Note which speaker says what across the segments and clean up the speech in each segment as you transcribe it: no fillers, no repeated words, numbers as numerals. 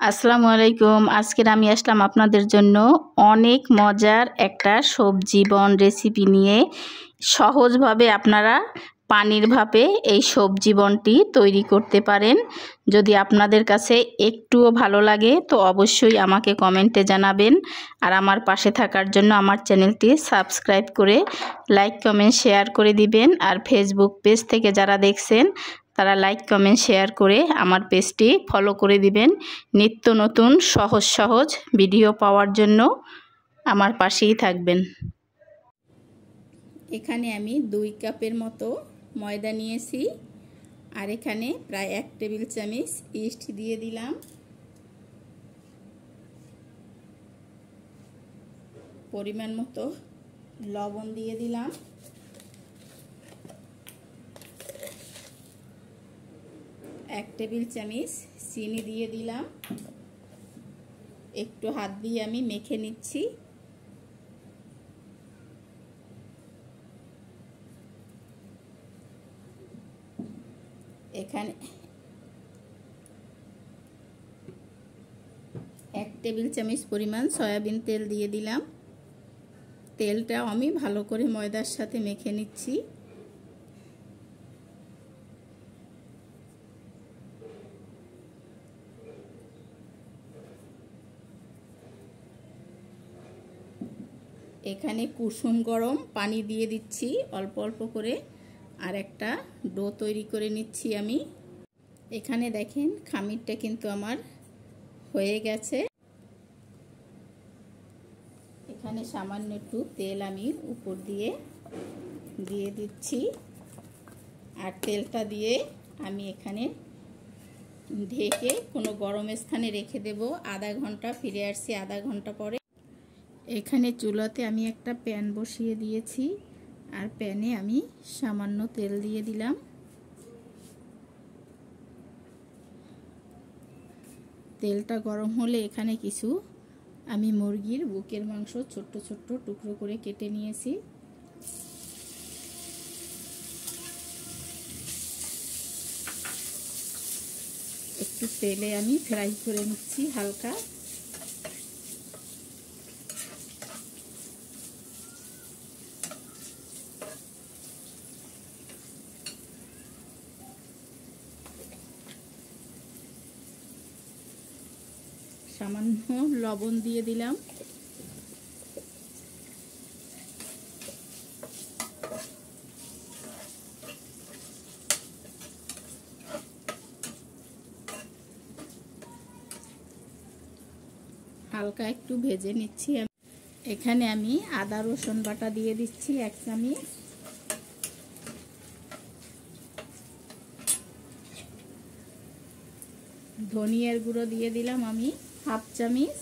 Speaker 1: আসসালামু আলাইকুম। আজকের আমি আসলাম আপনাদের জন্য অনেক মজার একটা সবজি বন রেসিপি নিয়ে। সহজভাবে আপনারা পানির ভাপে এই সবজি বনটি তৈরি করতে পারেন। যদি আপনাদের কাছে একটুও ভালো লাগে তো অবশ্যই আমাকে কমেন্টে জানাবেন। আর আমার পাশে থাকার জন্য আমার চ্যানেলটি সাবস্ক্রাইব করে লাইক কমেন্ট শেয়ার করে দিবেন। আর ফেসবুক পেজ থেকে যারা দেখছেন তারা লাইক কমেন্ট শেয়ার করে আমার পেজটি ফলো করে দিবেন। নিত্য নতুন সহজ সহজ ভিডিও পাওয়ার জন্য আমার পাশেই থাকবেন। এখানে আমি 2 কাপের মতো ময়দা নিয়েছি, আর এখানে প্রায় 1 টেবিল চামচ ইস্ট দিয়ে দিলাম। পরিমাণ মতো লবণ দিয়ে দিলাম। এক টেবিল চামচ চিনি দিয়ে দিলাম। একটু হাত দিয়ে আমি মেখে নিচ্ছি। এখানে 1 টেবিল চামচ পরিমাণ সয়াবিন তেল দিয়ে দিলাম। তেলটা আমি ভালো করে ময়দার সাথে মেখে নিচ্ছি। এখানে কুসুম গরম পানি দিয়ে দিচ্ছি অল্প অল্প করে, আর একটা ডো তৈরি করে নিচ্ছি আমি। এখানে দেখেন খামিরটা কিন্তু আমার হয়ে গেছে। এখানে সামান্য একটু তেল আমি উপর দিয়ে দিচ্ছি, আর তেলটা দিয়ে আমি এখানে ঢেকে কোনো গরম স্থানে রেখে দেব আধা ঘন্টা। ফিরে আসছি আধা ঘন্টা পরে। এখানে চুলাতে আমি একটা প্যান বসিয়ে দিয়েছি, আর প্যানে আমি সামান্য তেল দিয়ে দিলাম। তেলটা গরম হলে এখানে কিছু আমি মুরগির বুকের মাংস ছোট্ট ছোট্ট টুকরো করে কেটে নিয়েছি। একটু তেলে আমি ফ্রাই করে নিচ্ছি হালকা। সামান্য লবণ দিয়ে দিলাম। হালকা একটু ভেজে নিচ্ছি। এখানে আমি আদা রসুন বাটা দিয়ে দিচ্ছি 1 চামচ। ধনিয়ার গুঁড়ো দিয়ে দিলাম আমি 1/2 চামচ।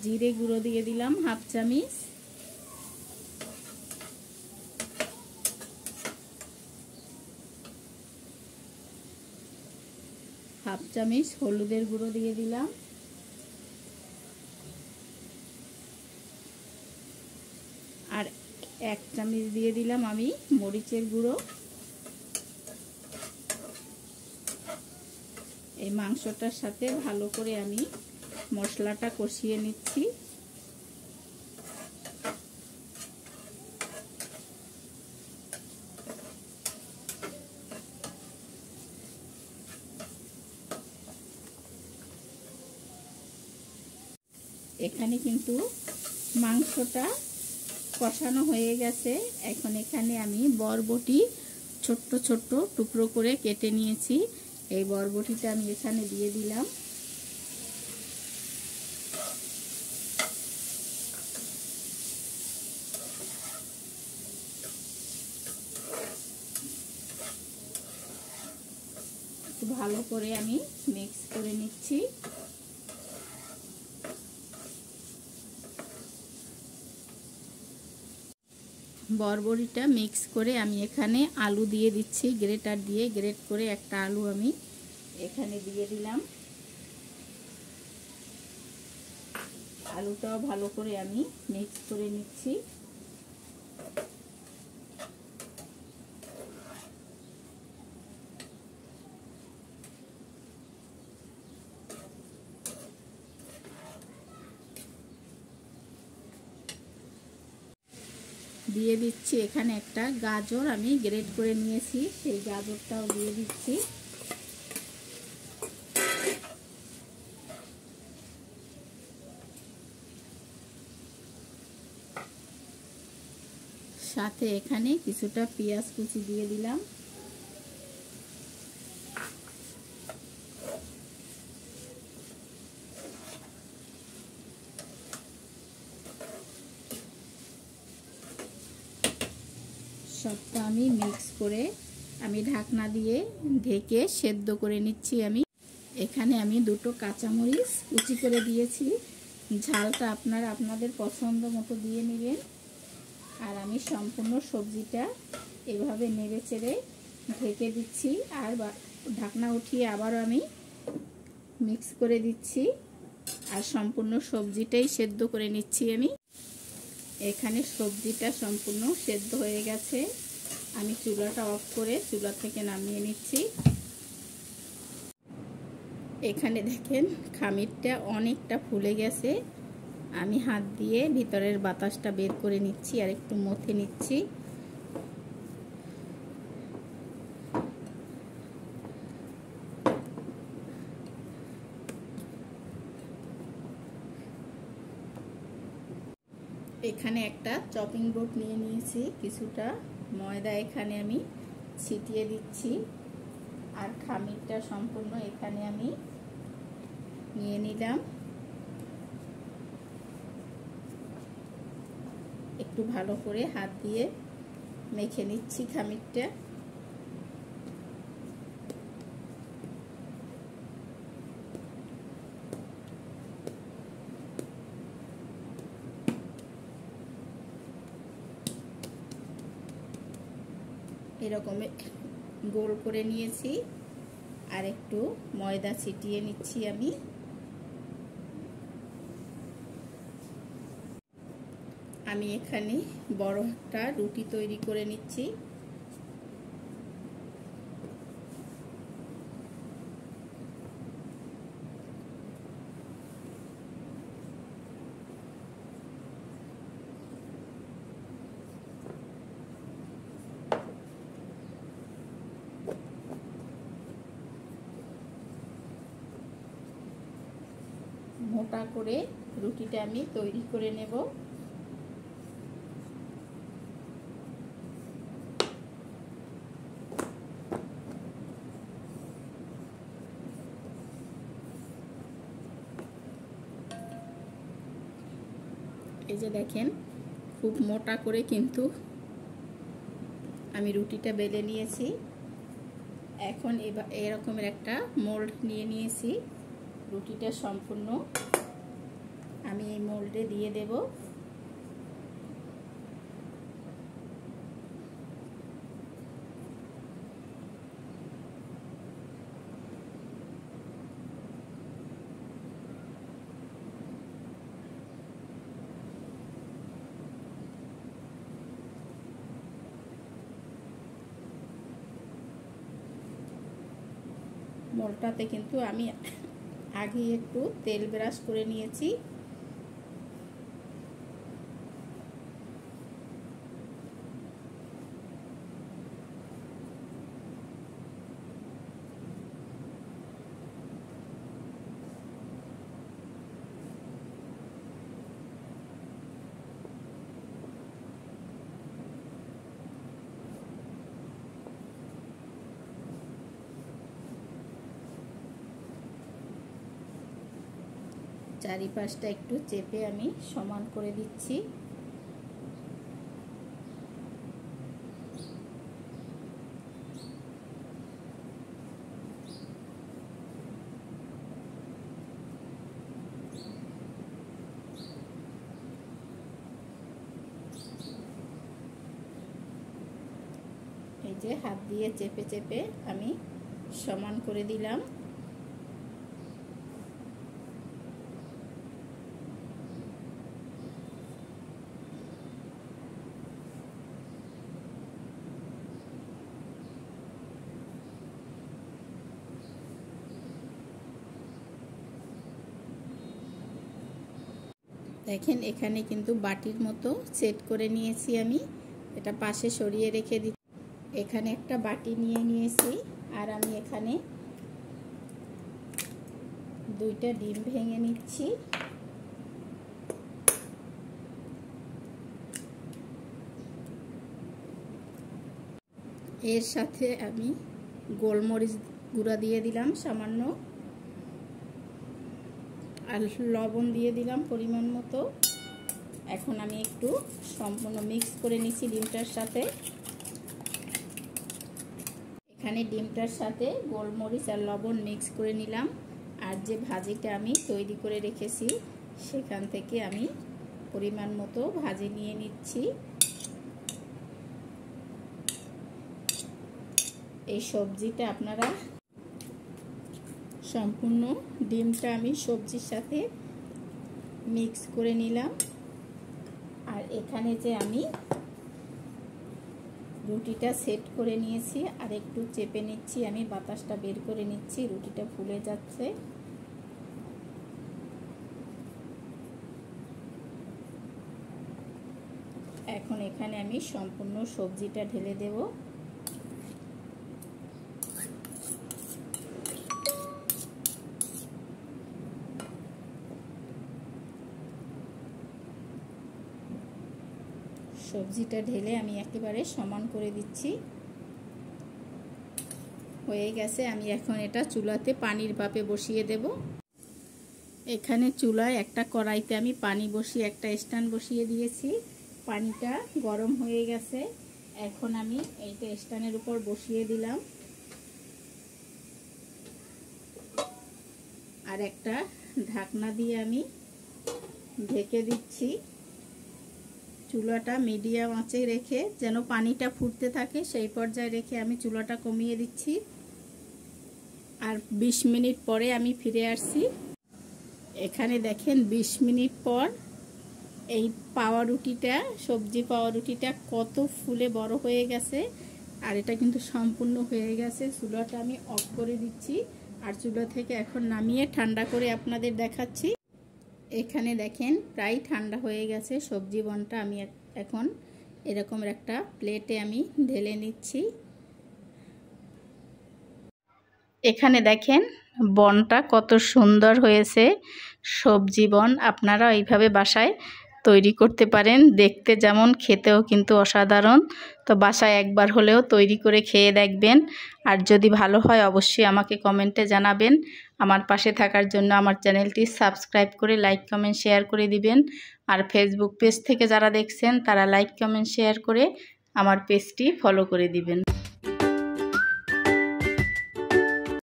Speaker 1: জিরে গুঁড়ো দিয়ে দিলাম 1/2 চামচ। হাফ চামচ হলুদের গুঁড়ো দিয়ে দিলাম। আর 1 চামচ দিয়ে দিলাম আমি মরিচের গুঁড়ো। এই মাংসটার সাথে ভালো করে আমি মশলাটা কষিয়ে নিচ্ছি। এখানে কিন্তু মাংসটা কষানো হয়ে গেছে। এখন এখানে আমি বরবটি ছোট্ট ছোট্ট টুকরো করে কেটে নিয়েছি। এই বরবটিটা আমি এখানে দিয়ে দিলাম। একটু ভালো করে আমি মিক্স করে নিচ্ছি। বরবটিটা মিক্স করে আমি এখানে আলু দিয়ে দিচ্ছি। গ্রেটার দিয়ে গ্রেট করে একটা আলু আমি এখানে দিয়ে দিলাম। আলুটাও ভালো করে আমি মিক্স করে নিচ্ছি। দিয়ে দিচ্ছি এখানে একটা গাজর আমি গ্রেট করে নিয়েছি, সেই গাজরটাও দিয়ে দিচ্ছি। সাথে এখানে কিছুটা পেঁয়াজ কুচি দিয়ে দিলাম। সবটা আমি মিক্স করে আমি ঢাকনা দিয়ে ঢেকে সেদ্ধ করে নিচ্ছি। এখানে আমি দুটো কাঁচামরিচ কুচি করে দিয়েছি, ঝালটা আপনারা আপনাদের পছন্দ মতো দিয়ে নেবেন। আর আমি সম্পূর্ণ সবজিটা এভাবে নেড়ে চেড়ে ঢেকে দিচ্ছি, আর ঢাকনা উঠিয়ে আবারও আমি মিক্স করে দিচ্ছি, আর সম্পূর্ণ সবজিটাই সেদ্ধ করে নিচ্ছি। আমি এখানে সবজিটা সম্পূর্ণ সেদ্ধ হয়ে গেছে, আমি চুলাটা অফ করে চুলা থেকে নামিয়ে নিচ্ছি। এখানে দেখেন খামিরটা অনেকটা ফুলে গেছে, আমি হাত দিয়ে ভিতরের বাতাসটা বের করে নিচ্ছি আর একটু মথে নিচ্ছি। এখানে একটা চপিং বোর্ড নিয়ে নিয়েছি, কিছুটা ময়দা এখানে আমি ছিটিয়ে দিচ্ছি, আর খামিরটা সম্পূর্ণ এখানে আমি নিয়ে নিলাম। একটু ভালো করে হাত দিয়ে মেখে নিচ্ছি খামিরটা। এরকম গোল করে নিয়েছি, আর একটু ময়দা ছিটিয়ে নিচ্ছি। আমি এখানে বড় একটা রুটি তৈরি করে নিচ্ছি। মোটা করে রুটিটা আমি তৈরি করে নেব। এই যে দেখেন খুব মোটা করে কিন্তু আমি রুটিটা বেলে নিয়েছি। এখন এরকমের একটা মোল্ড নিয়ে নিয়েছি, রুটিটা সম্পূর্ণ আমি এই মোল্ডে দিয়ে দেব। মোল্ডটাতে কিন্তু আমি আগে একটু তেল ব্রাশ করে নিয়েছি। চারিপাশটা একটু চেপে আমি সমান করে দিচ্ছি। এই যে হাত দিয়ে চেপে চেপে আমি সমান করে দিলাম। দেখেন এখানে কিন্তু বাটির মতো সেট করে নিয়েছি আমি। এটা পাশে সরিয়ে রেখে দিই। এখানে একটা বাটি নিয়ে নিয়েছি আর আমি এখানে 2টা ডিম ভেঙে নিচ্ছি। এর সাথে আমি গোলমরিচ গুঁড়া দিয়ে দিলাম সামান্য, আর লবণ দিয়ে দিলাম পরিমাণ মতো। এখন আমি একটু সম্পূর্ণ মিক্স করে নিচ্ছি ডিমটার সাথে। এখানে ডিমটার সাথে গোলমরিচ আর লবণ মিক্স করে নিলাম। আর যে ভাজিটা আমি তৈরি করে রেখেছি সেখান থেকে আমি পরিমাণ মতো ভাজি নিয়ে নিচ্ছি। এই সবজিটা আপনারা সম্পূর্ণ ডিমটা আমি সবজির সাথে মিক্স করে নিলাম। আর এখানে যে আমি রুটিটা সেট করে নিয়েছি আর একটু চেপে নিচ্ছি, আমি বাতাসটা বের করে নিচ্ছি, রুটিটা ফুলে যাচ্ছে। এখন এখানে আমি সম্পূর্ণ সবজিটা ঢেলে দেব। সবজিটা ঢেলে আমি একেবারে সমান করে দিচ্ছি। হয়ে গেছে। আমি এখন এটা চুলাতে পানির ভাপে বসিয়ে দেব। এখানে চুলায় একটা কড়াইতে আমি পানি বসিয়ে একটা স্ট্যান্ড বসিয়ে দিয়েছি। পানিটা গরম হয়ে গেছে। এখন আমি এইটা স্ট্যান্ডের উপর বসিয়ে দিলাম আর একটা ঢাকনা দিয়ে আমি ঢেকে দিচ্ছি। চুলাটা মিডিয়াম আঁচে রেখে যেন পানিটা ফুটতে থাকে সেই পর্যায়ে রেখে আমি চুলাটা কমিয়ে দিচ্ছি। আর 20 মিনিট পরে আমি ফিরে আসছি। এখানে দেখেন 20 মিনিট পর এই পাউরুটিটা, সবজি পাউরুটিটা কত ফুলে বড় হয়ে গেছে। আর এটা কিন্তু সম্পূর্ণ হয়ে গেছে। চুলাটা আমি অফ করে দিচ্ছি আর চুলা থেকে এখন নামিয়ে ঠান্ডা করে আপনাদের দেখাচ্ছি। এখানে দেখেন প্রায় ঠান্ডা হয়ে গেছে সবজি বনটা। আমি এখন এরকম একটা প্লেটে আমি ঢেলে নিচ্ছি। এখানে দেখেন বনটা কত সুন্দর হয়েছে। সবজি বন আপনারা এইভাবে বাসায় তৈরি করতে পারেন। দেখতে যেমন, খেতেও কিন্তু অসাধারণ। তো বাসায় একবার হলেও তৈরি করে খেয়ে দেখবেন। আর যদি ভালো হয় অবশ্যই আমাকে কমেন্টে জানাবেন। আমার পাশে থাকার জন্য আমার চ্যানেলটি সাবস্ক্রাইব করে লাইক কমেন্ট শেয়ার করে দিবেন। আর ফেসবুক পেজ থেকে যারা দেখছেন তারা লাইক কমেন্ট শেয়ার করে আমার পেজটি ফলো করে দিবেন।